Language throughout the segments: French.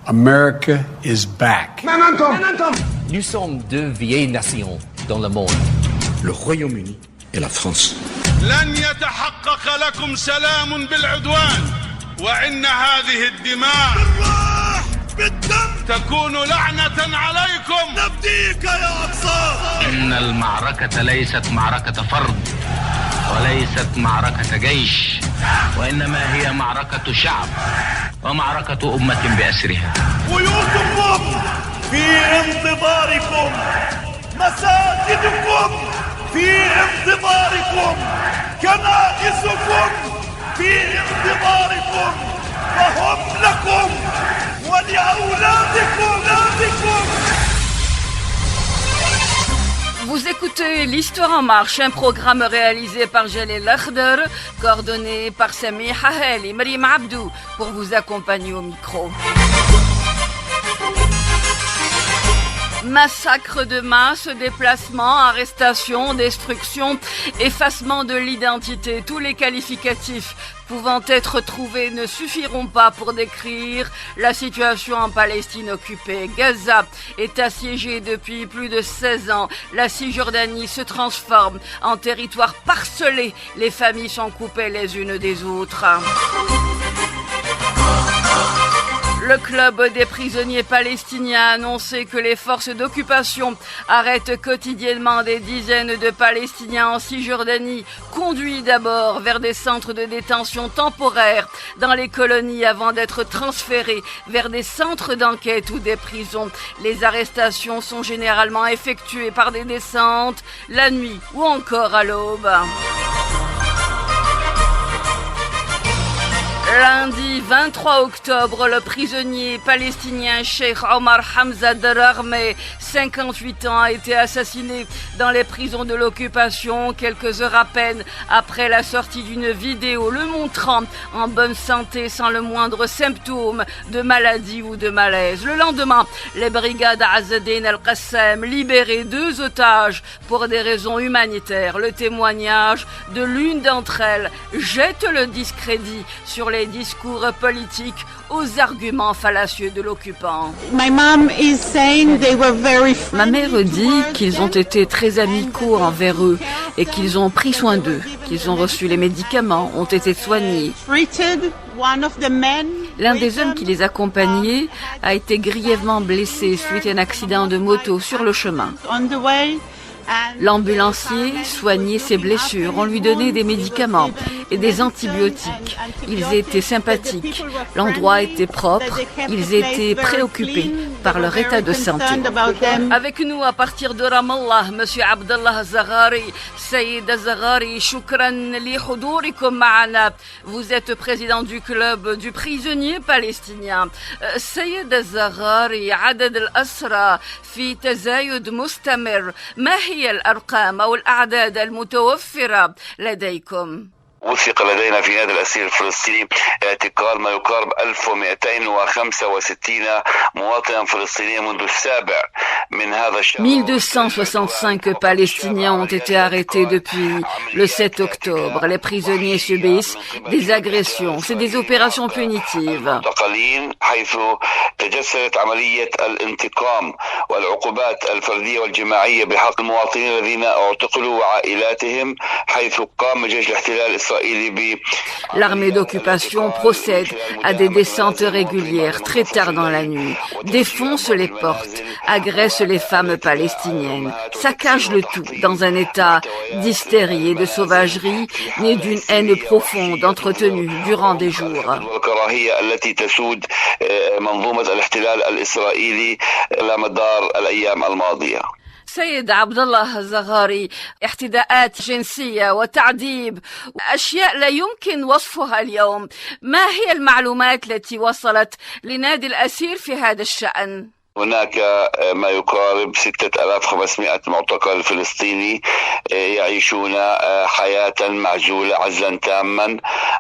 America is back. Nous sommes deux vieilles nations dans le monde. Le Royaume-Uni et la France. لن يتحقق لكم سلام بالعدوان وإن هذه الدماء بالدم تكون لعنة عليكم. نفديك يا أقصى. إن المعركة ليست معركة فرد وليست معركة جيش وإنما هي معركة شعب ومعركة أمة بأسرها. بيوتكم في انتظاركم، مساجدكم في انتظاركم، كنائسكم في انتظاركم، وهم لكم ولأولادكم. Vous écoutez l'Histoire en marche, un programme réalisé par Jalil Akhdar, coordonné par Sami Hahel et Marim Abdou pour vous accompagner au micro. Massacre de masse, déplacement, arrestation, destruction, effacement de l'identité, tous les qualificatifs pouvant être trouvés ne suffiront pas pour décrire la situation en Palestine occupée. Gaza est assiégée depuis plus de 16 ans. La Cisjordanie se transforme en territoire parcelé. Les familles sont coupées les unes des autres. Le club des prisonniers palestiniens a annoncé que les forces d'occupation arrêtent quotidiennement des dizaines de Palestiniens en Cisjordanie, conduits d'abord vers des centres de détention temporaires dans les colonies avant d'être transférés vers des centres d'enquête ou des prisons. Les arrestations sont généralement effectuées par des descentes la nuit ou encore à l'aube. Lundi 23 octobre, le prisonnier palestinien Sheikh Omar Hamza Dararmeh, 58 ans, a été assassiné dans les prisons de l'occupation quelques heures à peine après la sortie d'une vidéo le montrant en bonne santé sans le moindre symptôme de maladie ou de malaise. Le lendemain, les brigades Azzedine al-Qassam libéraient 2 otages pour des raisons humanitaires. Le témoignage de l'une d'entre elles jette le discrédit sur les discours politiques aux arguments fallacieux de l'occupant. Ma mère dit qu'ils ont été très amicaux envers eux et qu'ils ont pris soin d'eux, qu'ils ont reçu les médicaments, ont été soignés. L'un des hommes qui les accompagnait a été grièvement blessé suite à un accident de moto sur le chemin. L'ambulancier soignait ses blessures, on lui donnait des médicaments et des antibiotiques. Ils étaient sympathiques, l'endroit était propre, ils étaient préoccupés par leur état de santé. Avec nous à partir de Ramallah, Monsieur Abdallah Zaghari. Sayyid Zaghari, shukran li hudurikum ma'ana. Vous êtes président du club du prisonnier palestinien. Sayyid Zaghari, عدد الأسرى في تزايد مستمر. ما هي الأرقام أو الأعداد المتوفرة لديكم؟ وثق لدينا في نادي الأسير الفلسطيني اعتقال ما يقارب 1265 مواطنا فلسطينيا منذ السابع من هذا الشهر. 1265 Palestiniens ont été arrêtés depuis le 7 octobre. Les prisonniers subissent des agressions. C'est des opérations punitives. حيث تجسدت عملية الانتقام والعقوبات الفردية والجماعية بحق المواطنين الذين اعتقلوا وعائلاتهم حيث قام جيش الاحتلال الإسرائيلي. L'armée d'occupation procède à des descentes régulières très tard dans la nuit, défonce les portes, agresse les femmes palestiniennes, saccage le tout dans un état d'hystérie et de sauvagerie né d'une haine profonde entretenue durant des jours. سيد عبد الله الزغاري، اعتداءات جنسية وتعذيب، أشياء لا يمكن وصفها اليوم. ما هي المعلومات التي وصلت لنادي الأسير في هذا الشأن؟ هناك ما يقارب 6500 معتقل فلسطيني يعيشون حياة معزولة عزلا تاما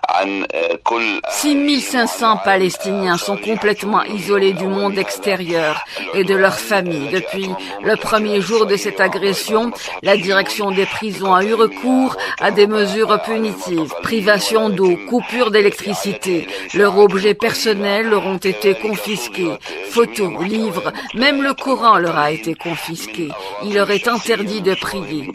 عن كل 6500 Palestiniens sont complètement isolés du monde extérieur et de leurs familles. Depuis le premier jour de cette agression, la direction des prisons a eu recours à des mesures punitives, privation d'eau, coupure d'électricité. Leurs objets personnels leur ont été confisqués. Photos, livres, même le Coran leur a été confisqué. Il leur est interdit de prier.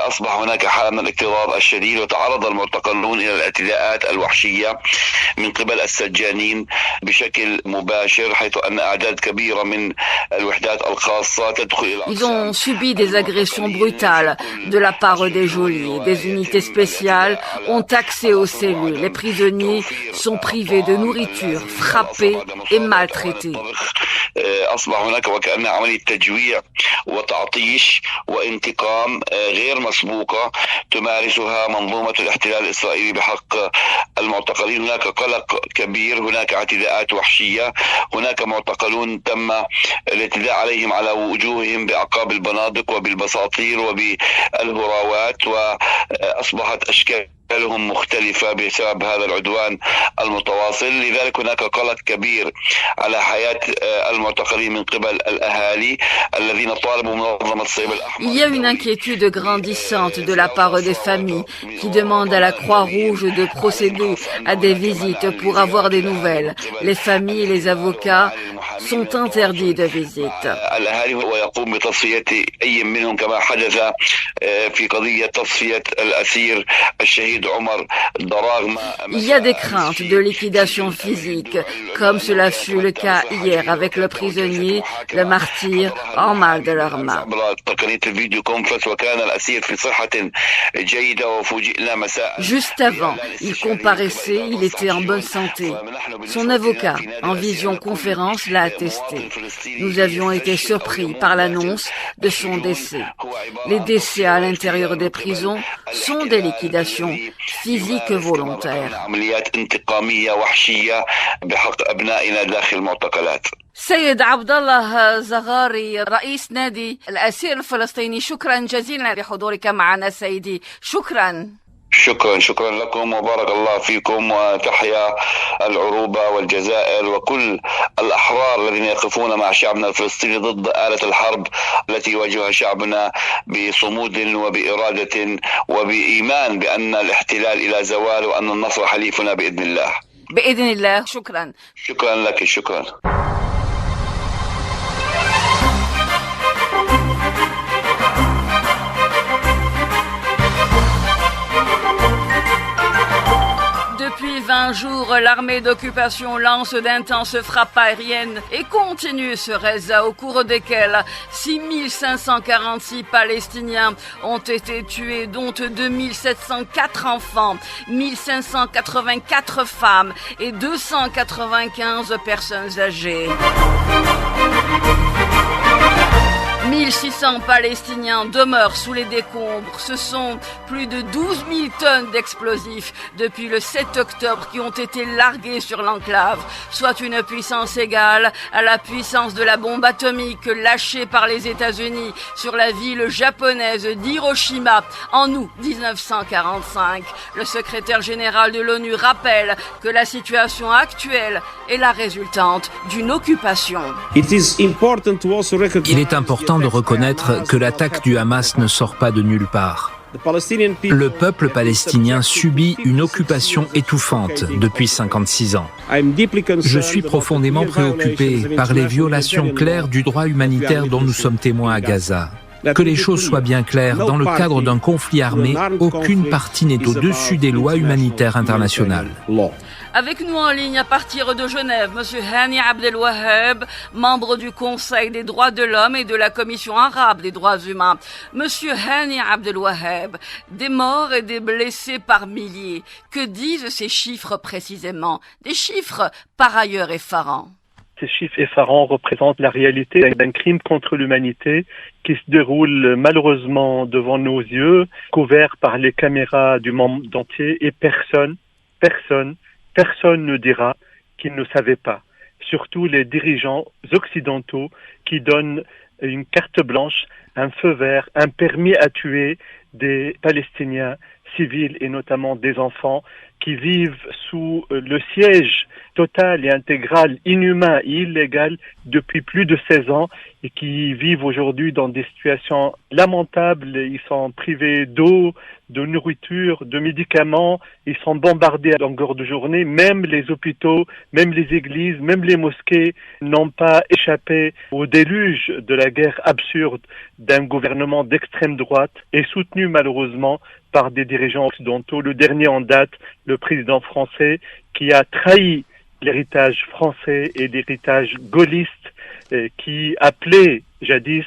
أصبح هناك حالة من الاكتظاظ الشديد وتعرض المعتقلون إلى الاعتداءات الوحشية من قبل السجانين بشكل مباشر حيث أن أعداد كبيرة من الوحدات الخاصة تدخل إلى Ils ont subi des agressions brutales de la part des geôliers. Des unités spéciales ont accès aux cellules. Les prisonniers sont privés de nourriture, frappés et maltraités. أصبح هناك وكأن عملية تجويع وتعطيش وانتقام غير مسبوقة تمارسها منظومة الاحتلال الإسرائيلي بحق المعتقلين. هناك قلق كبير، هناك اعتداءات وحشية، هناك معتقلون تم الاعتداء عليهم على وجوههم بأعقاب البنادق وبالبساطير وبالهراوات، وأصبحت أشكالهم مختلفة بسبب هذا العدوان المتواصل. لذلك هناك قلق كبير على حياة المعتقلين من قبل الأهالي الذين طالبوا منظمة الصليب الأحمر. Il y a une inquiétude grandissante de la part des familles qui demandent à la Croix-Rouge de procéder à des visites pour avoir des nouvelles. Les familles et les avocats sont interdits de visite. الأهالي ويقوم بتصفية أي منهم كما حدث في قضية تصفية الأسير الشهيد عمر دراغما. Il y a des craintes de liquidation physique, comme cela fut le cas hier avec le prisonnier, le martyr Omar Daragma. Juste avant, il comparaissait, il était en bonne santé. Son avocat, en visioconférence, l'a attesté. Nous avions été surpris par l'annonce de son décès. Les décès à l'intérieur des prisons sont des liquidations physiques volontaires. سيد عبد الله زغاري رئيس نادي الأسير الفلسطيني، شكرا جزيلا لحضورك معنا سيدي. شكرا لكم وبارك الله فيكم، وتحيا العروبة والجزائر وكل الأحرار الذين يقفون مع شعبنا الفلسطيني ضد آلة الحرب التي يواجهها شعبنا بصمود وبإرادة وبإيمان بأن الاحتلال إلى زوال وأن النصر حليفنا بإذن الله. بإذن الله. شكرا لك. شكرا. Depuis 20 jours, l'armée d'occupation lance d'intenses frappes aériennes et continue ce reza au cours desquelles 6546 Palestiniens ont été tués, dont 2704 enfants, 1584 femmes et 295 personnes âgées. 1600 Palestiniens demeurent sous les décombres. Ce sont plus de 12 000 tonnes d'explosifs depuis le 7 octobre qui ont été largués sur l'enclave, soit une puissance égale à la puissance de la bombe atomique lâchée par les États-Unis sur la ville japonaise d'Hiroshima en août 1945. Le secrétaire général de l'ONU rappelle que la situation actuelle est la résultante d'une occupation. Il est important de reconnaître que l'attaque du Hamas ne sort pas de nulle part. Le peuple palestinien subit une occupation étouffante depuis 56 ans. Je suis profondément préoccupé par les violations claires du droit humanitaire dont nous sommes témoins à Gaza. Que les choses soient bien claires, dans le cadre d'un conflit armé, aucune partie n'est au-dessus des lois humanitaires internationales. Avec nous en ligne à partir de Genève, M. Hani Abdelwaheb, membre du Conseil des droits de l'homme et de la Commission arabe des droits humains. M. Hani Abdelwaheb, des morts et des blessés par milliers. Que disent ces chiffres précisément? Des chiffres par ailleurs effarants. Ces chiffres effarants représentent la réalité d'un crime contre l'humanité qui se déroule malheureusement devant nos yeux, couvert par les caméras du monde entier, et personne ne dira qu'il ne savait pas. Surtout les dirigeants occidentaux qui donnent une carte blanche, un feu vert, un permis à tuer des Palestiniens civils et notamment des enfants qui vivent sous le siège total et intégral, inhumain et illégal depuis plus de 16 ans et qui vivent aujourd'hui dans des situations lamentables. Ils sont privés d'eau, de nourriture, de médicaments, ils sont bombardés à longueur de journée. Même les hôpitaux, même les églises, même les mosquées n'ont pas échappé au déluge de la guerre absurde d'un gouvernement d'extrême droite et soutenu malheureusement par des dirigeants occidentaux. Le dernier en date, le président français, qui a trahi l'héritage français et l'héritage gaulliste qui appelait jadis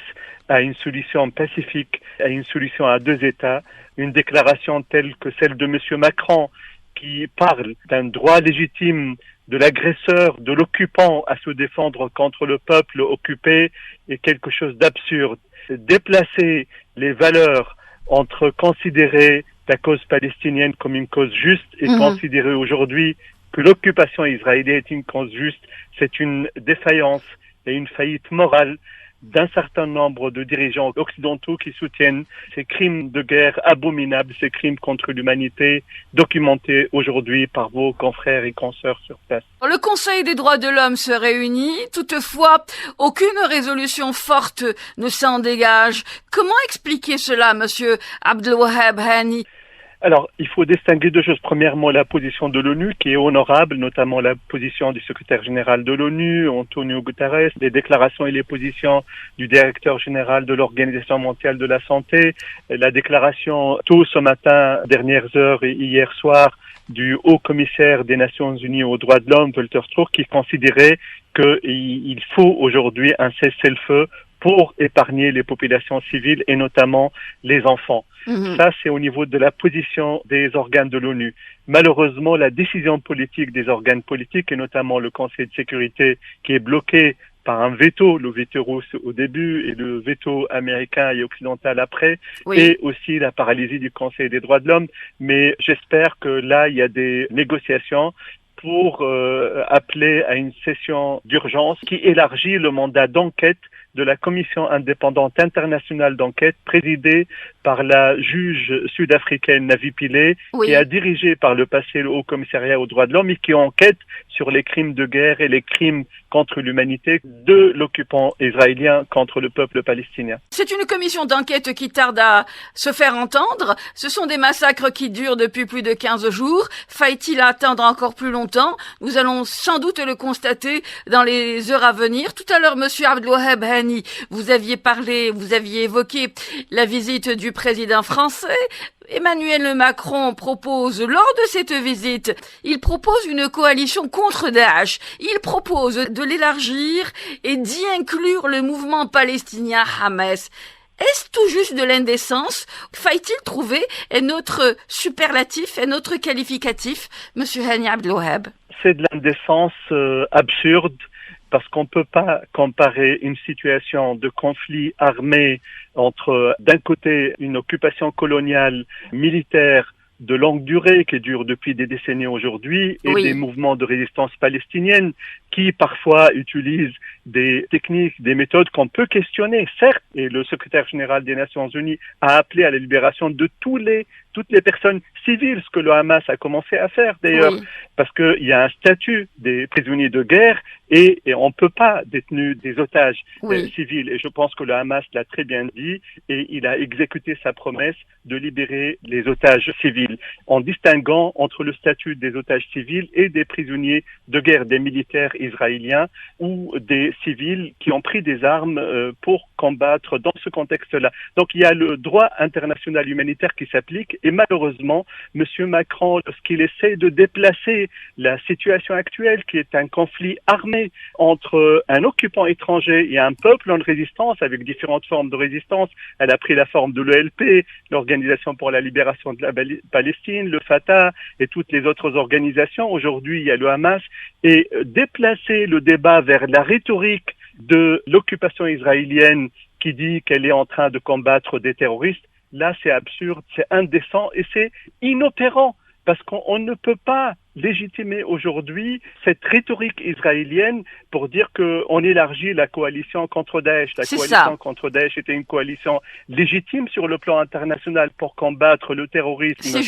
à une solution pacifique, à une solution à deux États, une déclaration telle que celle de M. Macron qui parle d'un droit légitime de l'agresseur, de l'occupant à se défendre contre le peuple occupé est quelque chose d'absurde. Déplacer les valeurs entre considérer la cause palestinienne comme une cause juste et considérer aujourd'hui que l'occupation israélienne est une cause juste, c'est une défaillance et une faillite morale d'un certain nombre de dirigeants occidentaux qui soutiennent ces crimes de guerre abominables, ces crimes contre l'humanité documentés aujourd'hui par vos confrères et consoeurs sur place. Le Conseil des droits de l'homme se réunit, toutefois, aucune résolution forte ne s'en dégage. Comment expliquer cela, monsieur Abdelwahab Hani? Alors, il faut distinguer deux choses. Premièrement, la position de l'ONU, qui est honorable, notamment la position du secrétaire général de l'ONU, Antonio Guterres, les déclarations et les positions du directeur général de l'Organisation mondiale de la santé, la déclaration tôt ce matin, dernières heures et hier soir, du haut commissaire des Nations Unies aux droits de l'homme, Volker Turk, qui considérait qu'il faut aujourd'hui un cessez-le-feu pour épargner les populations civiles et notamment les enfants. Ça, c'est au niveau de la position des organes de l'ONU. Malheureusement, la décision politique des organes politiques et notamment le Conseil de sécurité qui est bloqué par un veto, le veto russe au début et le veto américain et occidental après, et aussi la paralysie du Conseil des droits de l'homme. Mais j'espère que là, il y a des négociations pour appeler à une session d'urgence qui élargit le mandat d'enquête de la Commission indépendante internationale d'enquête présidée par la juge sud-africaine Navi Pillay, qui a dirigé par le passé le Haut Commissariat aux droits de l'homme et qui enquête sur les crimes de guerre et les crimes contre l'humanité de l'occupant israélien contre le peuple palestinien. C'est une commission d'enquête qui tarde à se faire entendre. Ce sont des massacres qui durent depuis plus de 15 jours. Faille-t-il attendre encore plus longtemps? Nous allons sans doute le constater dans les heures à venir. Tout à l'heure, monsieur Abdelwahab Hani, vous aviez évoqué la visite du président français. Emmanuel Macron propose, lors de cette visite, il propose une coalition contre Daesh. Il propose de l'élargir et d'y inclure le mouvement palestinien Hamas. Est-ce tout juste de l'indécence? Faille-t-il trouver un autre superlatif, un autre qualificatif, monsieur Hani Abdelwahab? C'est de l'indécence absurde, parce qu'on ne peut pas comparer une situation de conflit armé entre, d'un côté, une occupation coloniale militaire de longue durée qui dure depuis des décennies aujourd'hui et des mouvements de résistance palestinienne qui parfois utilisent des techniques, des méthodes qu'on peut questionner, certes, et le secrétaire général des Nations Unies a appelé à la libération de toutes les personnes civiles, ce que le Hamas a commencé à faire d'ailleurs, parce qu'il y a un statut des prisonniers de guerre et on ne peut pas détenir des otages civils. Et je pense que le Hamas l'a très bien dit et il a exécuté sa promesse de libérer les otages civils en distinguant entre le statut des otages civils et des prisonniers de guerre, des militaires israéliens ou des civils qui ont pris des armes pour combattre dans ce contexte-là. Donc il y a le droit international humanitaire qui s'applique et malheureusement, M. Macron, lorsqu'il essaie de déplacer la situation actuelle qui est un conflit armé entre un occupant étranger et un peuple en résistance avec différentes formes de résistance, elle a pris la forme de l'ELP, l'Organisation pour la libération de la Palestine, le Fatah et toutes les autres organisations. Aujourd'hui, il y a le Hamas et déplacer déplacer le débat vers la rhétorique de l'occupation israélienne qui dit qu'elle est en train de combattre des terroristes, là c'est absurde, c'est indécent et c'est inopérant. Parce qu'on ne peut pas légitimer aujourd'hui cette rhétorique israélienne pour dire qu'on élargit la coalition contre Daesh. La coalition contre Daesh était une coalition légitime sur le plan international pour combattre le terrorisme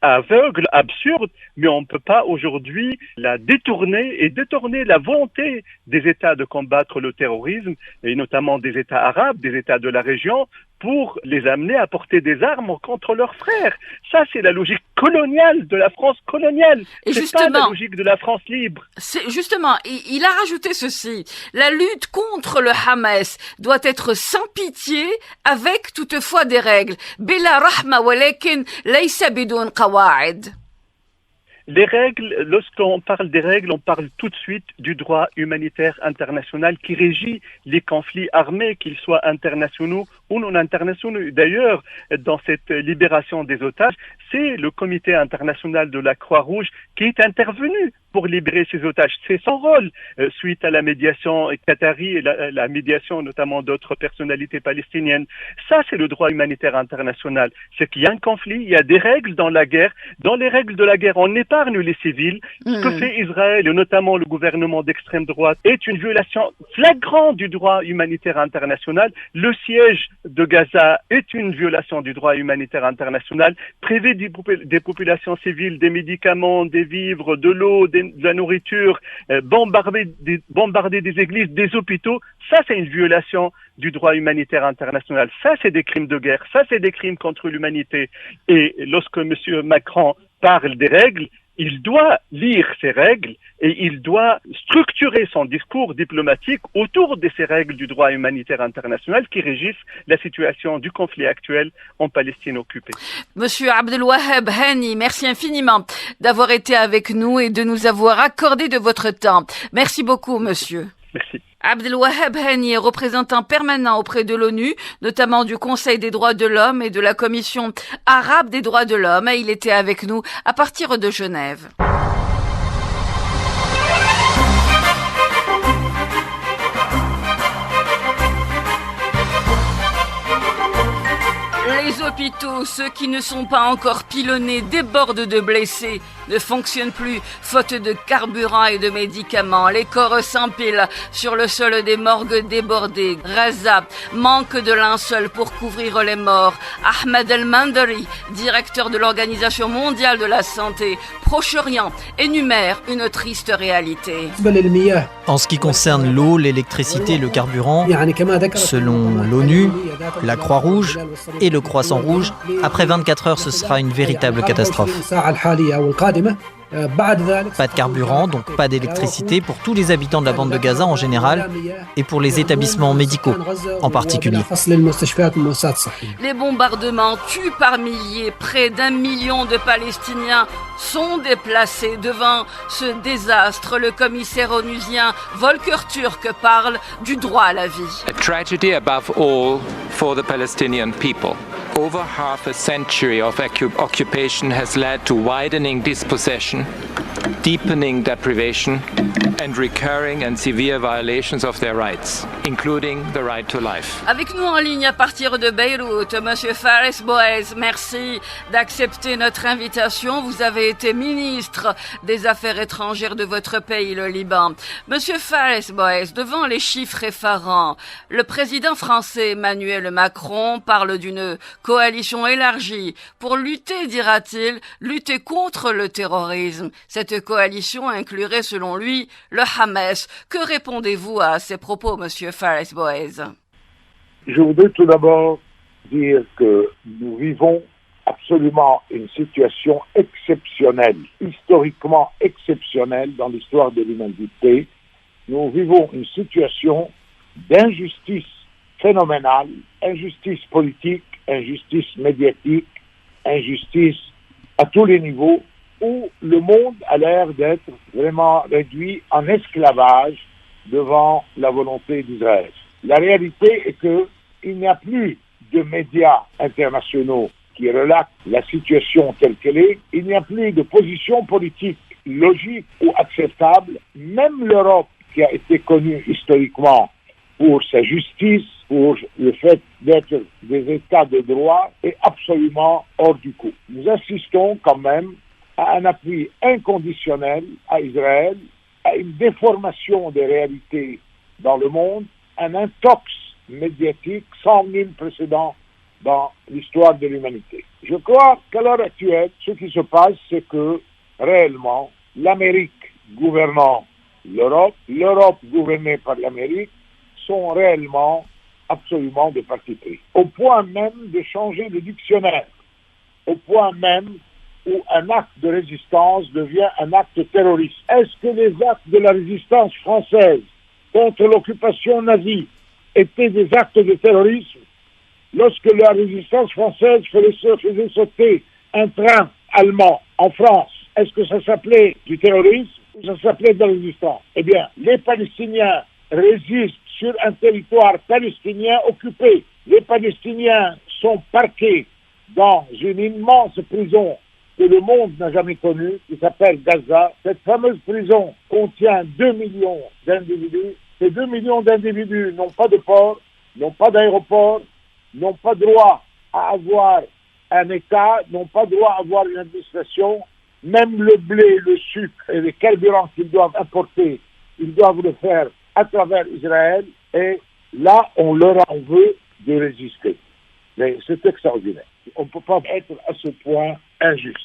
aveugle, absurde, mais on ne peut pas aujourd'hui la détourner et détourner la volonté des États de combattre le terrorisme, et notamment des États arabes, des États de la région, pour les amener à porter des armes contre leurs frères. Ça, c'est la logique coloniale de la France coloniale. Et c'est pas la logique de la France libre. Justement, il a rajouté ceci. La lutte contre le Hamas doit être sans pitié, avec toutefois des règles. Bila rahma walakin laysa bidun qawa'id. Les règles, lorsqu'on parle des règles, on parle tout de suite du droit humanitaire international qui régit les conflits armés, qu'ils soient internationaux ou non internationaux. D'ailleurs, dans cette libération des otages, c'est le comité international de la Croix-Rouge qui est intervenu pour libérer ces otages. C'est son rôle, suite à la médiation qatari et la médiation notamment d'autres personnalités palestiniennes. Ça, c'est le droit humanitaire international. C'est qu'il y a un conflit, il y a des règles dans la guerre. Dans les règles de la guerre, on épargne les civils. Ce que fait Israël, et notamment le gouvernement d'extrême droite, est une violation flagrante du droit humanitaire international. Le siège de Gaza est une violation du droit humanitaire international. Priver des populations civiles des médicaments, des vivres, de l'eau, de la nourriture, bombarder des églises, des hôpitaux, ça c'est une violation du droit humanitaire international. Ça c'est des crimes de guerre, ça c'est des crimes contre l'humanité. Et lorsque M. Macron parle des règles, il doit lire ces règles et il doit structurer son discours diplomatique autour de ces règles du droit humanitaire international qui régissent la situation du conflit actuel en Palestine occupée. Monsieur Abdelwaheb Hani, merci infiniment d'avoir été avec nous et de nous avoir accordé de votre temps. Merci beaucoup, monsieur. Merci. Abdelwaheb Hani est représentant permanent auprès de l'ONU, notamment du Conseil des droits de l'homme et de la Commission arabe des droits de l'homme. Et il était avec nous à partir de Genève. Les hôpitaux, ceux qui ne sont pas encore pilonnés, débordent de blessés, ne fonctionnent plus, faute de carburant et de médicaments. Les corps s'empilent sur le sol des morgues débordées. Gaza manque de linceul pour couvrir les morts. Ahmed El-Mandari, directeur de l'Organisation mondiale de la santé, Proche-Orient, énumère une triste réalité. En ce qui concerne l'eau, l'électricité et le carburant, selon l'ONU, la Croix-Rouge et le Croissant Rouge, après 24 heures, ce sera une véritable catastrophe. Pas de carburant, donc pas d'électricité pour tous les habitants de la bande de Gaza en général et pour les établissements médicaux en particulier. Les bombardements tuent par milliers. Près d'1 million de Palestiniens sont déplacés devant ce désastre. Le commissaire onusien Volker Turk parle du droit à la vie. A tragedy above all for the Palestinian people. Over half a century of occupation has led to widening dispossession, deepening deprivation, and recurring and severe violations of their rights, including the right to life. Avec nous en ligne à partir de Beyrouth, Monsieur Fares Boez, merci d'accepter notre invitation. Vous avez été ministre des Affaires étrangères de votre pays, le Liban. Monsieur Fares Boez, devant les chiffres effarants, le président français Emmanuel Macron parle d'une coalition élargie pour lutter, dira-t-il, lutter contre le terrorisme. Cette coalition inclurait, selon lui, le Hamas. Que répondez-vous à ces propos, Monsieur Fares Boez? Je voudrais tout d'abord dire que nous vivons absolument une situation exceptionnelle, historiquement exceptionnelle dans l'histoire de l'humanité. Nous vivons une situation d'injustice phénoménale, injustice politique, injustice médiatique, injustice à tous les niveaux, où le monde a l'air d'être vraiment réduit en esclavage devant la volonté d'Israël. La réalité est qu'il n'y a plus de médias internationaux qui relatent la situation telle qu'elle est. Il n'y a plus de position politique logique ou acceptable. Même l'Europe, qui a été connue historiquement pour sa justice, pour le fait d'être des États de droit, est absolument hors du coup. Nous assistons quand même à un appui inconditionnel à Israël, à une déformation des réalités dans le monde, un intox médiatique sans nul précédent dans l'histoire de l'humanité. Je crois qu'à l'heure actuelle, ce qui se passe, c'est que réellement, l'Amérique gouvernant l'Europe, l'Europe gouvernée par l'Amérique, sont réellement absolument de parti pris. Au point même de changer de dictionnaire, au point même où un acte de résistance devient un acte terroriste. Est-ce que les actes de la résistance française contre l'occupation nazie étaient des actes de terrorisme? Lorsque la résistance française faisait sauter un train allemand en France, est-ce que ça s'appelait du terrorisme ou ça s'appelait de la résistance? Eh bien, les Palestiniens résistent sur un territoire palestinien occupé. Les Palestiniens sont parqués dans une immense prison que le monde n'a jamais connue, qui s'appelle Gaza. Cette fameuse prison contient 2 millions d'individus. Ces 2 millions d'individus n'ont pas de port, n'ont pas d'aéroport, n'ont pas droit à avoir un État, n'ont pas droit à avoir une administration. Même le blé, le sucre et les carburants qu'ils doivent importer, ils doivent le faire à travers Israël. Et là, on leur en veut de résister. Mais c'est extraordinaire. On ne peut pas être à ce point injuste.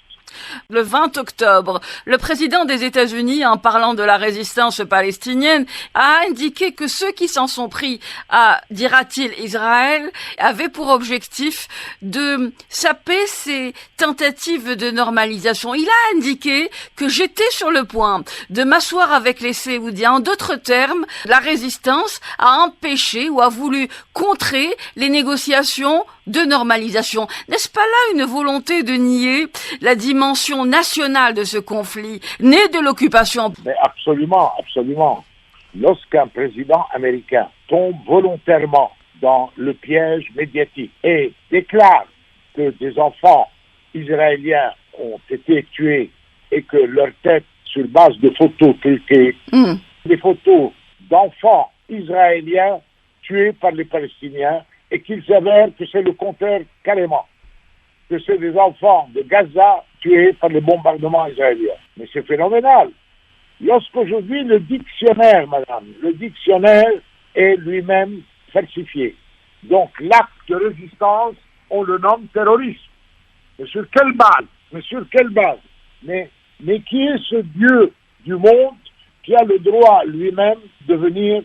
Le 20 octobre, le président des États-Unis, en parlant de la résistance palestinienne, a indiqué que ceux qui s'en sont pris à, dira-t-il, Israël, avaient pour objectif de saper ces tentatives de normalisation. Il a indiqué que j'étais sur le point de m'asseoir avec les Séoudiens. En d'autres termes, la résistance a empêché ou a voulu contrer les négociations de normalisation. N'est-ce pas là une volonté de nier la dimension nationale de ce conflit, né de l'occupation? Mais absolument, absolument. Lorsqu'un président américain tombe volontairement dans le piège médiatique et déclare que des enfants israéliens ont été tués et que leur tête, sur base de photos truquées, des photos d'enfants israéliens tués par les Palestiniens, et qu'il s'avère que c'est le contraire carrément, que c'est des enfants de Gaza tués par les bombardements israéliens. Mais c'est phénoménal. Lorsqu'aujourd'hui le dictionnaire, madame, le dictionnaire est lui-même falsifié. Donc l'acte de résistance, on le nomme terrorisme. Mais sur quelle base? Mais qui est ce Dieu du monde qui a le droit lui-même de venir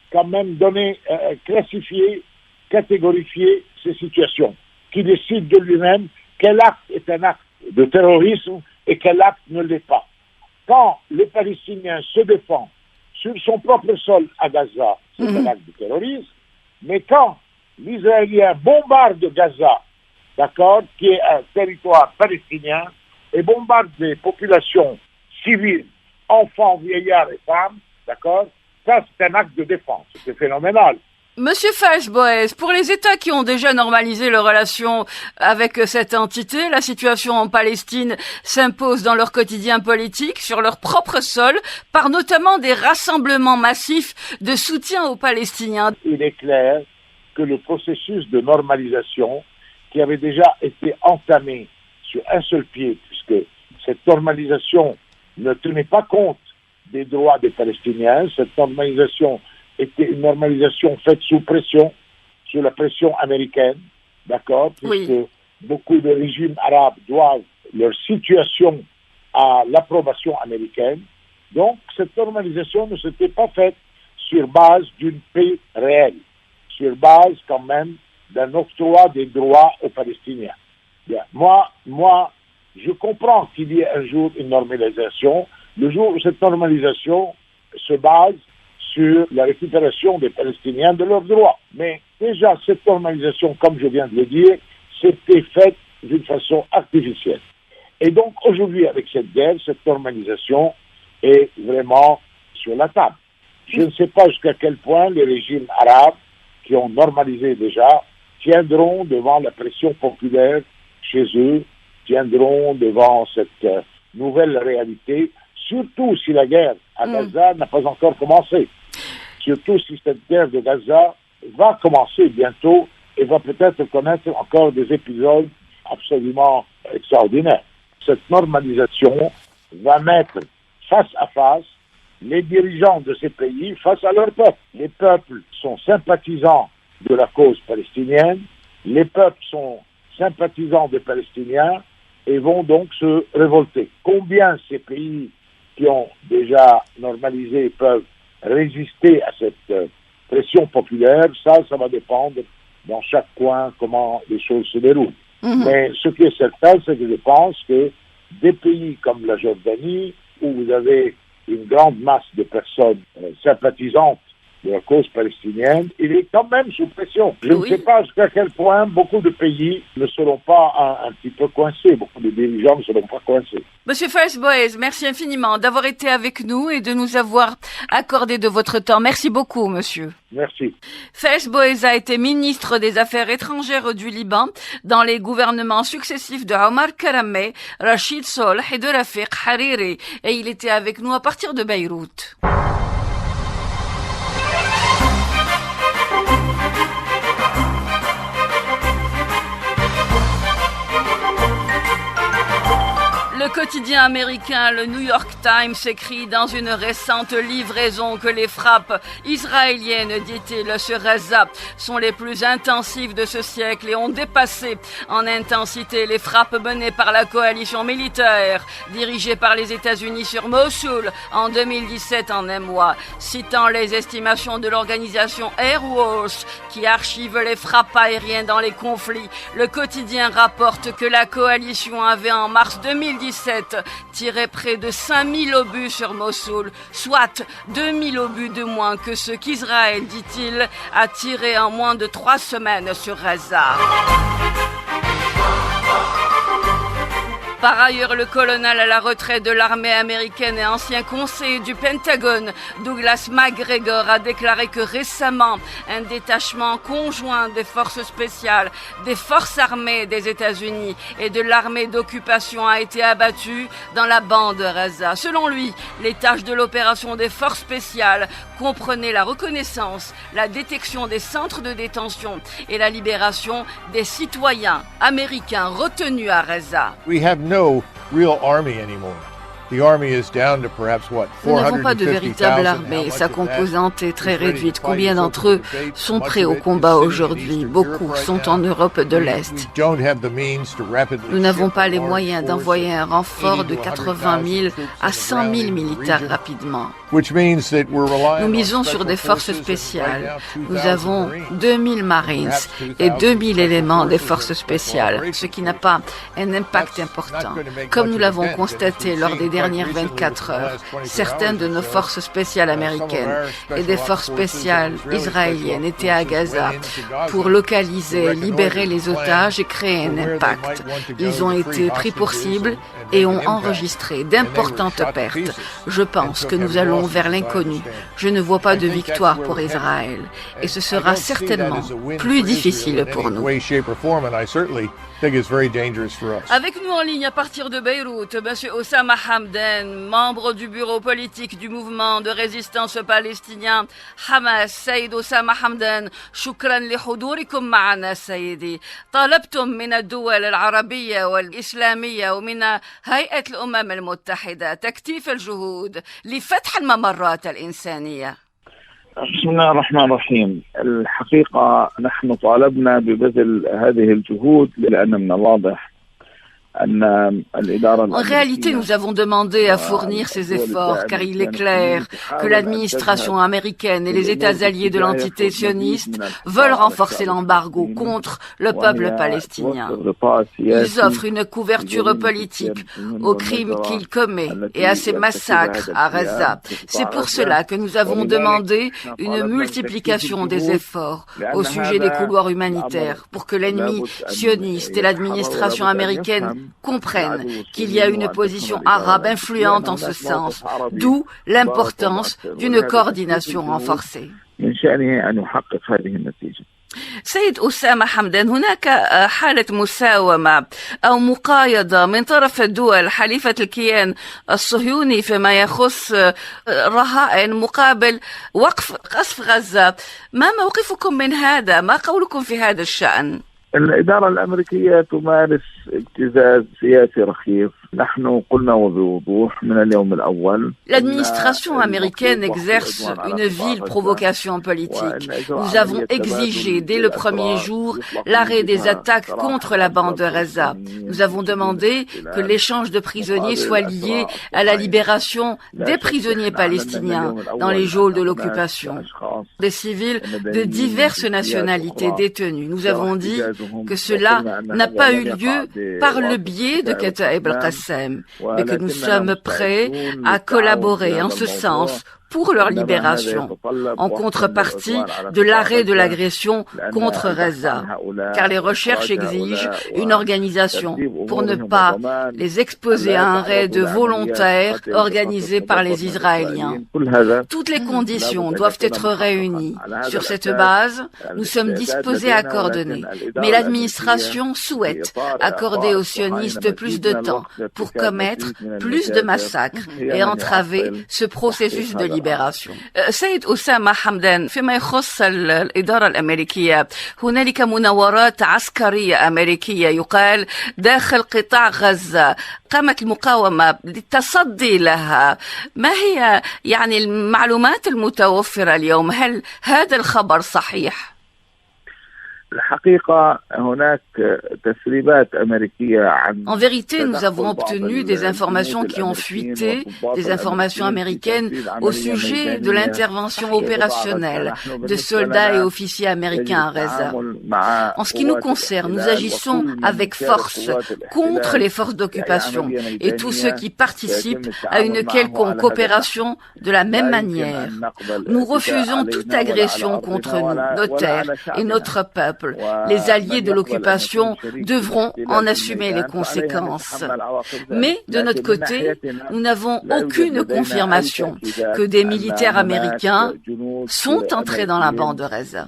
quand même donner, classifier, catégorifier ces situations, qui décide de lui-même quel acte est un acte de terrorisme et quel acte ne l'est pas. Quand le Palestinien se défend sur son propre sol à Gaza, c'est un acte de terrorisme, mais quand l'Israélien bombarde Gaza, d'accord, qui est un territoire palestinien, et bombarde des populations civiles, enfants, vieillards et femmes, d'accord, ça c'est un acte de défense. C'est phénoménal. Monsieur Falch-Boès, pour les États qui ont déjà normalisé leurs relations avec cette entité, la situation en Palestine s'impose dans leur quotidien politique, sur leur propre sol, par notamment des rassemblements massifs de soutien aux Palestiniens. Il est clair que le processus de normalisation, qui avait déjà été entamé sur un seul pied, puisque cette normalisation ne tenait pas compte des droits des Palestiniens, cette normalisation était une normalisation faite sous pression, sous la pression américaine, d'accord, puisque beaucoup de régimes arabes doivent leur situation à l'approbation américaine. Donc, cette normalisation ne s'était pas faite sur base d'une paix réelle, sur base quand même d'un octroi des droits aux Palestiniens. Bien. Moi, je comprends qu'il y ait un jour une normalisation, le jour où cette normalisation se base sur la récupération des Palestiniens de leurs droits. Mais déjà, cette normalisation, comme je viens de le dire, s'était faite d'une façon artificielle. Et donc, aujourd'hui, avec cette guerre, cette normalisation est vraiment sur la table. Je ne sais pas jusqu'à quel point les régimes arabes, qui ont normalisé déjà, tiendront devant la pression populaire chez eux, tiendront devant cette nouvelle réalité, surtout si la guerre à Gaza n'a pas encore commencé. Surtout si cette guerre de Gaza va commencer bientôt et va peut-être connaître encore des épisodes absolument extraordinaires. Cette normalisation va mettre face à face les dirigeants de ces pays face à leur peuple. Les peuples sont sympathisants de la cause palestinienne, les peuples sont sympathisants des Palestiniens et vont donc se révolter. Combien ces pays qui ont déjà normalisé peuvent résister à cette pression populaire, ça va dépendre dans chaque coin comment les choses se déroulent. Mais ce qui est certain, c'est que je pense que des pays comme la Jordanie, où vous avez une grande masse de personnes sympathisantes de la cause palestinienne, il est quand même sous pression. Je ne sais pas jusqu'à quel point beaucoup de pays ne seront pas un petit peu coincés, beaucoup de dirigeants ne seront pas coincés. Monsieur Faiz Boez, merci infiniment d'avoir été avec nous et de nous avoir accordé de votre temps. Merci beaucoup, monsieur. Merci. Faiz Boez a été ministre des Affaires étrangères du Liban dans les gouvernements successifs de Omar Karameh, Rachid Solh et de Rafiq Hariri. Et il était avec nous à partir de Beyrouth. Le quotidien américain, le New York Times, écrit dans une récente livraison que les frappes israéliennes, dit-il, sur Gaza sont les plus intensives de ce siècle et ont dépassé en intensité les frappes menées par la coalition militaire dirigée par les États-Unis sur Mossoul en 2017 en un mois. Citant les estimations de l'organisation Air Wars qui archive les frappes aériennes dans les conflits, le quotidien rapporte que la coalition avait en mars 2017 tiré près de 5000 obus sur Mossoul, soit 2000 obus de moins que ce qu'Israël, dit-il, a tiré en moins de 3 semaines sur Gaza. Par ailleurs, le colonel à la retraite de l'armée américaine et ancien conseiller du Pentagone, Douglas McGregor, a déclaré que récemment, un détachement conjoint des forces spéciales, des forces armées des États-Unis et de l'armée d'occupation a été abattu dans la bande de Gaza. Selon lui, les tâches de l'opération des forces spéciales comprenaient la reconnaissance, la détection des centres de détention et la libération des citoyens américains retenus à Gaza. No real army anymore. The army is down to perhaps what, 450,000. Nous n'avons pas de véritable armée, sa composante est très réduite. Combien d'entre eux sont prêts au combat aujourd'hui? Beaucoup sont en Europe de l'Est. Nous n'avons pas les moyens d'envoyer un renfort de 80 000 à 100 000 militaires rapidement. Nous misons sur des forces spéciales. Nous avons 2000 Marines et 2000 éléments des forces spéciales, ce qui n'a pas un impact important. Comme nous l'avons constaté lors des dernières 24 heures, certaines de nos forces spéciales américaines et des forces spéciales israéliennes étaient à Gaza pour localiser, libérer les otages et créer un impact. Ils ont été pris pour cible et ont enregistré d'importantes pertes. Je pense que nous allons vers l'inconnu. Je ne vois pas de victoire pour Israël et ce sera certainement plus difficile pour nous. Avec nous en ligne à partir de Beyrouth, M. Oussama Hamdan, membre du bureau politique du mouvement de résistance palestinien Hamas. سيد أسامة حمدان، شكرا لحضوركم معنا سيدي. طالبتم من الدول العربية والإسلامية ومن هيئة الأمم المتحدة تكثيف الجهود لفتح الممرات الإنسانية. بسم الله الرحمن الرحيم. الحقيقة نحن طالبنا ببذل هذه الجهود لأن من الواضح En réalité, nous avons demandé à fournir ces efforts car il est clair que l'administration américaine et les États alliés de l'entité sioniste veulent renforcer l'embargo contre le peuple palestinien. Ils offrent une couverture politique aux crimes qu'il commet et à ses massacres à Gaza. C'est pour cela que nous avons demandé une multiplication des efforts au sujet des couloirs humanitaires pour que l'ennemi sioniste et l'administration américaine comprennent qu'il y a une position arabe influente en ce sens, d'où l'importance d'une coordination renforcée. سيد أسامة حمدان، هناك حالة مساومة أو مقايضة من طرف الدول حليفة الكيان الصهيوني فيما يخص رهائن مقابل وقف قصف غزة. ما موقفكم من هذا؟ ما قولكم في هذا الشأن؟ الإدارة الأمريكية تمارس ابتزاز سياسي رخيص. نحن قلنا وبوضوح من اليوم الأول. L'administration américaine exerce une vile provocation politique. Nous avons exigé dès le premier jour l'arrêt des attaques contre la bande de Gaza. Nous avons demandé que l'échange de prisonniers soit lié à la libération des prisonniers palestiniens dans les geôles de l'occupation, des civils de diverses nationalités détenus. Nous avons dit que cela n'a pas eu lieu par le biais de Kataib al-Qassem, mais que nous sommes prêts à collaborer en ce sens pour leur libération, en contrepartie de l'arrêt de l'agression contre Gaza, car les recherches exigent une organisation pour ne pas les exposer à un raid volontaire organisé par les Israéliens. Toutes les conditions doivent être réunies. Sur cette base, nous sommes disposés à coordonner, mais l'administration souhaite accorder aux sionistes plus de temps pour commettre plus de massacres et entraver ce processus de libération. سيد أسامة حمدان، فيما يخص الإدارة الأمريكية، هنالك مناورات عسكرية أمريكية يقال داخل قطاع غزة قامت المقاومة للتصدي لها. ما هي يعني المعلومات المتوفرة اليوم؟ هل هذا الخبر صحيح؟ En vérité, nous avons obtenu des informations qui ont fuité, des informations américaines au sujet de l'intervention opérationnelle de soldats et officiers américains à Gaza. En ce qui nous concerne, nous agissons avec force contre les forces d'occupation et tous ceux qui participent à une quelconque opération de la même manière. Nous refusons toute agression contre nous, nos terres et notre peuple. Les alliés de l'occupation devront en assumer les conséquences. Mais de notre côté, nous n'avons aucune confirmation que des militaires américains sont entrés dans la bande de Gaza.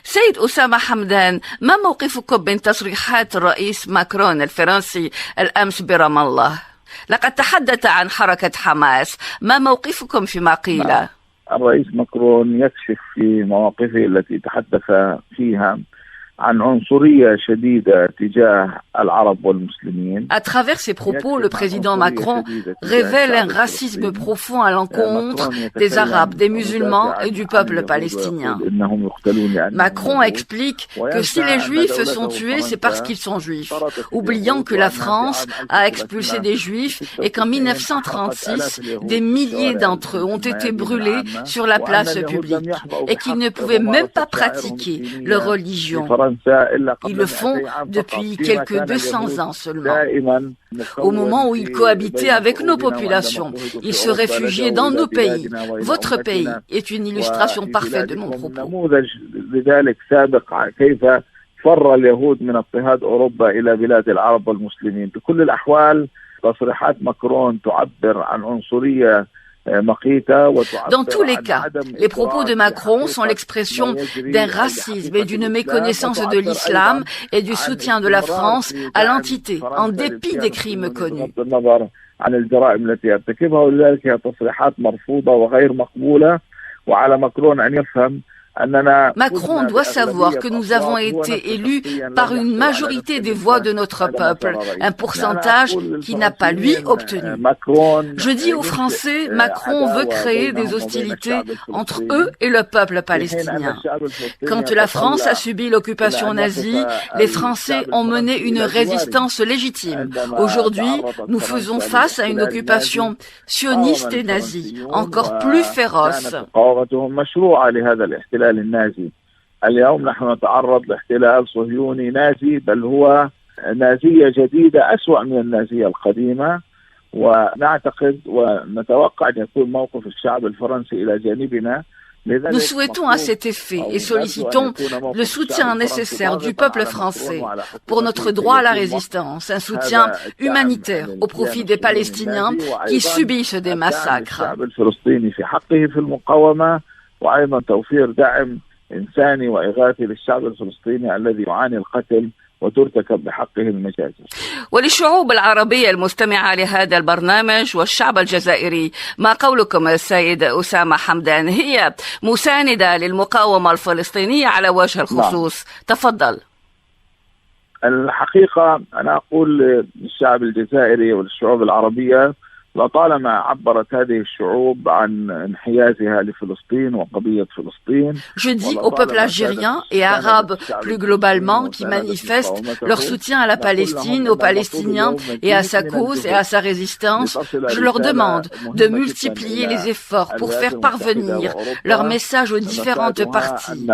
سيد أسامة حمدان، ما موقفكم من تصريحات الرئيس ماكرون الفرنسي الأمس برام الله؟ لقد تحدث عن حركة حماس، ما موقفكم فيما قيل؟ الرئيس ماكرون يكشف في مواقفه التي تحدث فيها عن عنصرية شديدة تجاه العرب والمسلمين. À travers ses propos, le président Macron révèle un racisme profond à l'encontre des Arabes, des musulmans et du peuple palestinien. Macron explique que si les Juifs sont tués, c'est parce qu'ils sont Juifs, oubliant que la France a expulsé des Juifs et qu'en 1936, des milliers d'entre eux ont été brûlés sur la place publique et qu'ils ne pouvaient même pas pratiquer leur religion. Ils le font depuis quelques 200 ans seulement. Au moment où ils cohabitaient avec nos populations, ils se réfugiaient dans nos pays. Votre pays est une illustration parfaite de mon propos. فر اليهود من اضطهاد أوروبا إلى بلاد العرب والمسلمين. بكل الأحوال تصريحات ماكرون تعبر عن عنصرية. Dans tous les cas, les propos de Macron sont l'expression d'un racisme et d'une méconnaissance de l'islam et du soutien de la France à l'entité, en dépit des crimes connus. Macron doit savoir que nous avons été élus par une majorité des voix de notre peuple, un pourcentage qu'il n'a pas lui obtenu. Je dis aux Français, Macron veut créer des hostilités entre eux et le peuple palestinien. Quand la France a subi l'occupation nazie, les Français ont mené une résistance légitime. Aujourd'hui, nous faisons face à une occupation sioniste et nazie, encore plus féroce. النازي. اليوم نحن نتعرض لاحتلال صهيوني نازي، بل هو نازية جديدة أسوأ من النازية القديمة، ونعتقد ونتوقع أن يكون موقف الشعب الفرنسي إلى جانبنا. Nous souhaitons à cet effet et sollicitons le soutien nécessaire du peuple français pour notre droit à la résistance, un soutien humanitaire au profit des Palestiniens qui subissent des massacres. وأيضا توفير دعم إنساني وإغاثي للشعب الفلسطيني الذي يعاني القتل وترتكب بحقه المجازر. وللشعوب العربية المستمعة لهذا البرنامج والشعب الجزائري، ما قولكم السيد أسامة حمدان؟ هي مساندة للمقاومة الفلسطينية على وجه الخصوص. تفضل. الحقيقة أنا أقول للشعب الجزائري وللشعوب العربية لطالما عبرت هذه الشعوب عن انحيازها لفلسطين وقضية فلسطين. Je dis au peuple algérien et arabe plus globalement qui manifestent leur soutien à la Palestine, aux Palestiniens et à sa cause et à sa résistance, je leur demande de multiplier les efforts pour faire parvenir leur message aux différentes parties.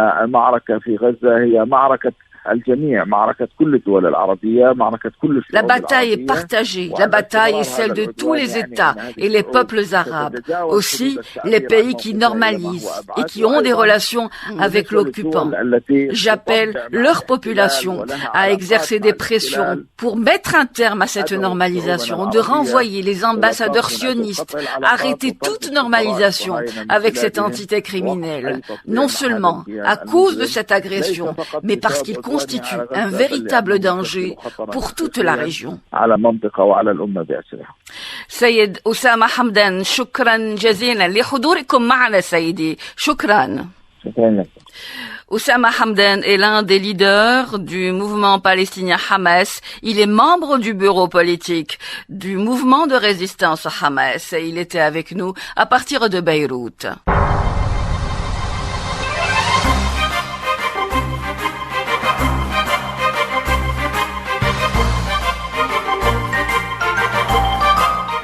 La bataille est partagée, la bataille est celle de tous les États et les peuples arabes, aussi les pays qui normalisent et qui ont des relations avec l'occupant. J'appelle leur population à exercer des pressions pour mettre un terme à cette normalisation, de renvoyer les ambassadeurs sionistes, arrêter toute normalisation avec cette entité criminelle, non seulement à cause de cette agression, mais parce qu'il constitue un véritable danger pour toute la région. سيد أسامة حمدان، شكرا جزيلا لحضوركم معنا سيدي. شكرا. Oussama Hamdan est l'un des leaders du mouvement palestinien Hamas. Il est membre du bureau politique du mouvement de résistance Hamas et il était avec nous à partir de Beyrouth.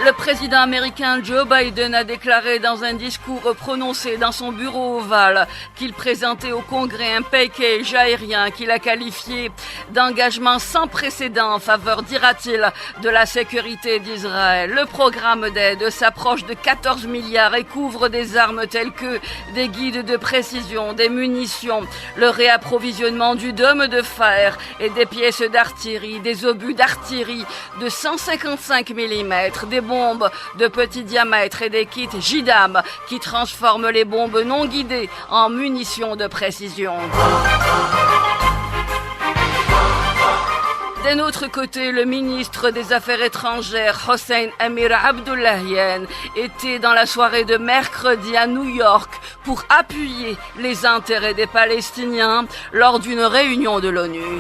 Le président américain Joe Biden a déclaré dans un discours prononcé dans son bureau ovale qu'il présentait au Congrès un package aérien qu'il a qualifié d'engagement sans précédent en faveur, dira-t-il, de la sécurité d'Israël. Le programme d'aide s'approche de 14 milliards et couvre des armes telles que des guides de précision, des munitions, le réapprovisionnement du dôme de fer et des pièces d'artillerie, des obus d'artillerie de 155 mm, des bombes de petit diamètre et des kits JDAM qui transforment les bombes non guidées en munitions de précision. D'un autre côté, le ministre des Affaires étrangères, Hossein Amir Abdullahian, était dans la soirée de mercredi à New York pour appuyer les intérêts des Palestiniens lors d'une réunion de l'ONU.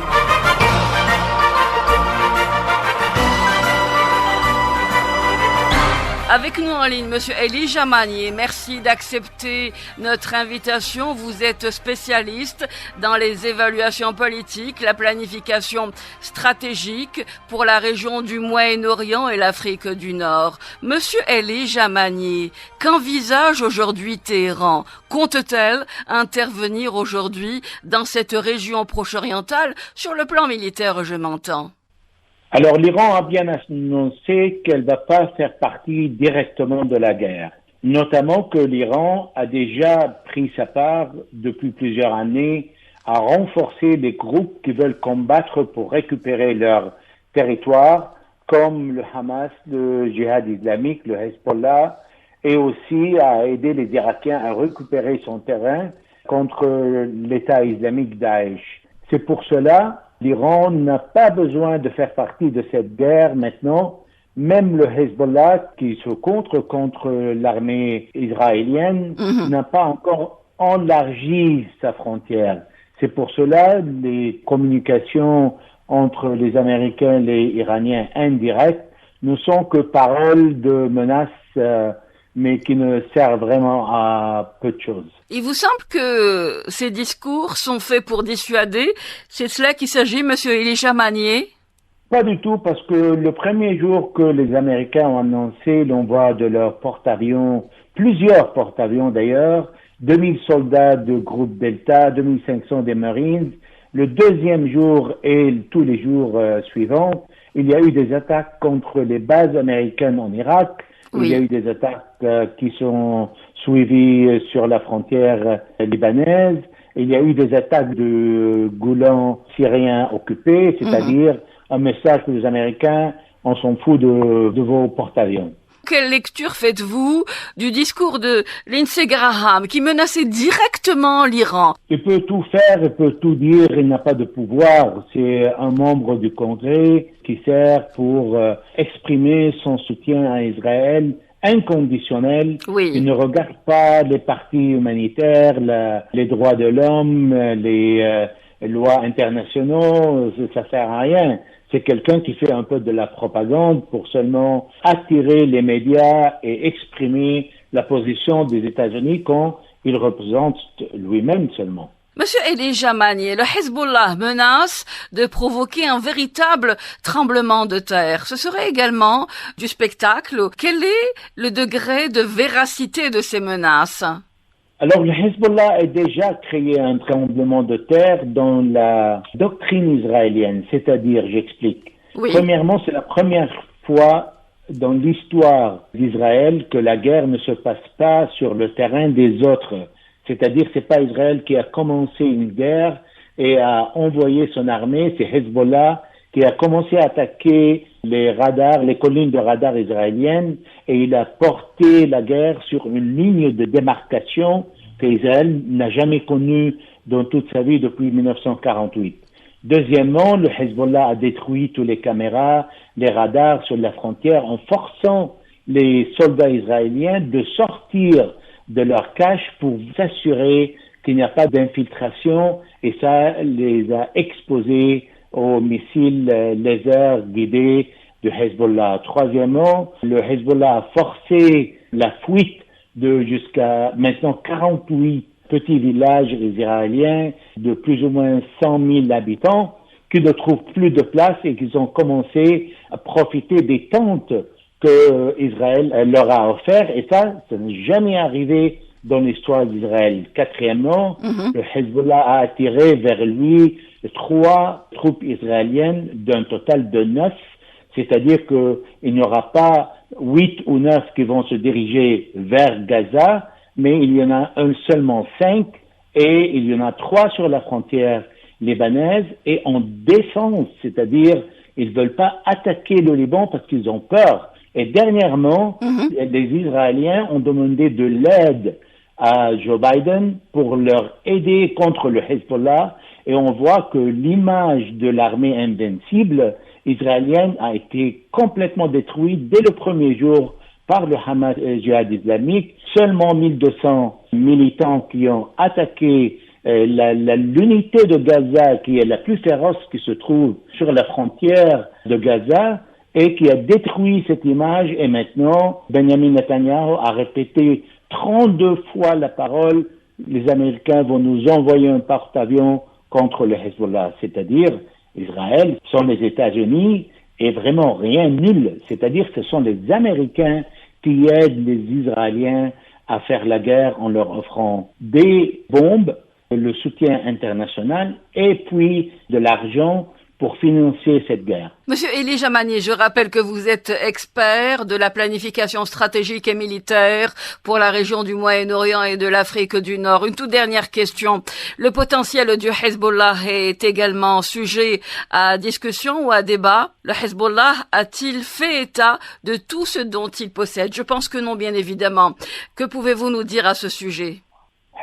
Avec nous en ligne, Monsieur Elie Jamanier, merci d'accepter notre invitation. Vous êtes spécialiste dans les évaluations politiques, la planification stratégique pour la région du Moyen-Orient et l'Afrique du Nord. Monsieur Elie Jamanier, qu'envisage aujourd'hui Téhéran? Compte-t-elle intervenir aujourd'hui dans cette région proche-orientale sur le plan militaire, je m'entends? Alors l'Iran a bien annoncé qu'elle ne va pas faire partie directement de la guerre, notamment que l'Iran a déjà pris sa part depuis plusieurs années à renforcer les groupes qui veulent combattre pour récupérer leur territoire, comme le Hamas, le Djihad islamique, le Hezbollah, et aussi à aider les Irakiens à récupérer son terrain contre l'État islamique Daesh. C'est pour cela l'Iran n'a pas besoin de faire partie de cette guerre maintenant. Même le Hezbollah, qui se contre l'armée israélienne, n'a pas encore élargi sa frontière. C'est pour cela les communications entre les Américains et les Iraniens indirectes ne sont que paroles de menaces, mais qui ne servent vraiment à peu de choses. Il vous semble que ces discours sont faits pour dissuader? C'est de cela qu'il s'agit, Monsieur Elie Jamanier? Pas du tout, parce que le premier jour que les Américains ont annoncé l'envoi de leurs porte-avions, plusieurs porte-avions d'ailleurs, 2000 soldats de groupe Delta, 2500 des Marines, le deuxième jour et tous les jours suivants, il y a eu des attaques contre les bases américaines en Irak. Oui. Il y a eu des attaques qui sont suivies sur la frontière libanaise. Il y a eu des attaques de Golan syriens occupés, c'est-à-dire un message que les Américains, on s'en fout de vos porte-avions. quelle lecture faites-vous du discours de Lindsey Graham qui menaçait directement l'Iran? Il peut tout faire, il peut tout dire, il n'a pas de pouvoir. C'est un membre du Congrès qui sert pour exprimer son soutien à Israël inconditionnel. Oui. Il ne regarde pas les partis humanitaires, les droits de l'homme, les lois internationaux, ça sert à rien. C'est quelqu'un qui fait un peu de la propagande pour seulement attirer les médias et exprimer la position des États-Unis quand il représente lui-même seulement. Monsieur Elijah Magnier, le Hezbollah menace de provoquer un véritable tremblement de terre. Ce serait également du spectacle. Quel est le degré de véracité de ces menaces? Alors, le Hezbollah a déjà créé un tremblement de terre dans la doctrine israélienne, c'est-à-dire, j'explique. Oui. Premièrement, c'est la première fois dans l'histoire d'Israël que la guerre ne se passe pas sur le terrain des autres. C'est-à-dire, c'est pas Israël qui a commencé une guerre et a envoyé son armée, c'est Hezbollah qui a commencé à attaquer les radars, les collines de radars israéliennes, et il a porté la guerre sur une ligne de démarcation qu'Israël n'a jamais connue dans toute sa vie depuis 1948. Deuxièmement, le Hezbollah a détruit toutes les caméras, les radars sur la frontière en forçant les soldats israéliens de sortir de leur cache pour s'assurer qu'il n'y a pas d'infiltration, et ça les a exposés aux missiles laser guidés de Hezbollah. Troisièmement, le Hezbollah a forcé la fuite de jusqu'à maintenant 48 petits villages israéliens de plus ou moins 100 000 habitants qui ne trouvent plus de place et qui ont commencé à profiter des tentes que Israël leur a offert, et ça n'est jamais arrivé dans l'histoire d'Israël. Quatrièmement, le Hezbollah a attiré vers lui 3 troupes israéliennes d'un total de 9, c'est-à-dire qu'il n'y aura pas 8 ou 9 qui vont se diriger vers Gaza, mais il y en a seulement 5, et il y en a 3 sur la frontière libanaise et en défense, c'est-à-dire ils veulent pas attaquer le Liban parce qu'ils ont peur. Et dernièrement, les Israéliens ont demandé de l'aide à Joe Biden pour leur aider contre le Hezbollah, et on voit que l'image de l'armée invincible israélienne a été complètement détruite dès le premier jour par le Hamas Jihad islamique. Seulement 1200 militants qui ont attaqué l'unité de Gaza, qui est la plus féroce qui se trouve sur la frontière de Gaza, et qui a détruit cette image. Et maintenant, Benjamin Netanyahu a répété 32 fois la parole: les Américains vont nous envoyer un porte-avions contre le Hezbollah. C'est-à-dire, Israël sont les États-Unis et vraiment rien, nul. C'est-à-dire que ce sont les Américains qui aident les Israéliens à faire la guerre en leur offrant des bombes, le soutien international et puis de l'argent pour financer cette guerre. Monsieur Elijah Magnier, je rappelle que vous êtes expert de la planification stratégique et militaire pour la région du Moyen-Orient et de l'Afrique du Nord. Une toute dernière question. Le potentiel du Hezbollah est également sujet à discussion ou à débat. Le Hezbollah a-t-il fait état de tout ce dont il possède? Je pense que non, bien évidemment. Que pouvez-vous nous dire à ce sujet?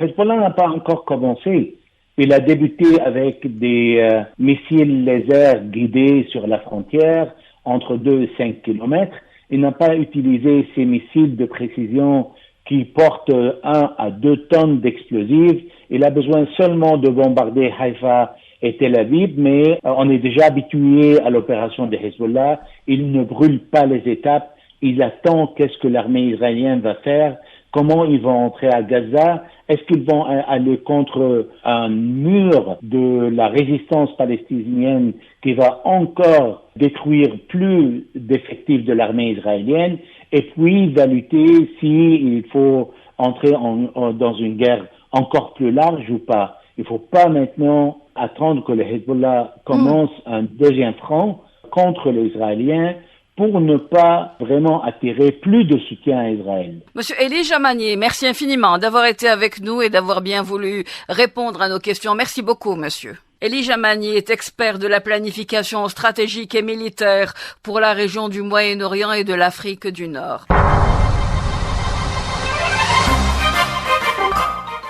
Hezbollah n'a pas encore commencé. Il a débuté avec des missiles laser guidés sur la frontière entre 2 et 5 kilomètres. Il n'a pas utilisé ces missiles de précision qui portent 1 à 2 tonnes d'explosifs. Il a besoin seulement de bombarder Haïfa et Tel Aviv, mais on est déjà habitué à l'opération de Hezbollah. Il ne brûle pas les étapes. Il attend qu'est-ce que l'armée israélienne va faire. Comment ils vont entrer à Gaza? Est-ce qu'ils vont aller contre un mur de la résistance palestinienne qui va encore détruire plus d'effectifs de l'armée israélienne? Et puis, il va lutter s'il faut entrer dans une guerre encore plus large ou pas. Il ne faut pas maintenant attendre que le Hezbollah commence un deuxième front contre les Israéliens pour ne pas vraiment attirer plus de soutien à Israël. Monsieur Elijah Magnier, merci infiniment d'avoir été avec nous et d'avoir bien voulu répondre à nos questions. Merci beaucoup, monsieur. Elie Jamani est expert de la planification stratégique et militaire pour la région du Moyen-Orient et de l'Afrique du Nord.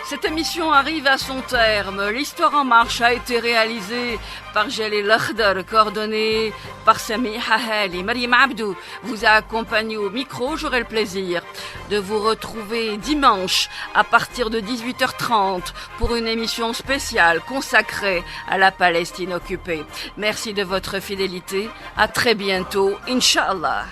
Cette émission arrive à son terme. L'Histoire en marche a été réalisée par Jalil Akhdar, coordonnée par Sami Hahali. Mariam Abdou vous a accompagné au micro. J'aurai le plaisir de vous retrouver dimanche à partir de 18h30 pour une émission spéciale consacrée à la Palestine occupée. Merci de votre fidélité. À très bientôt, Inch'Allah.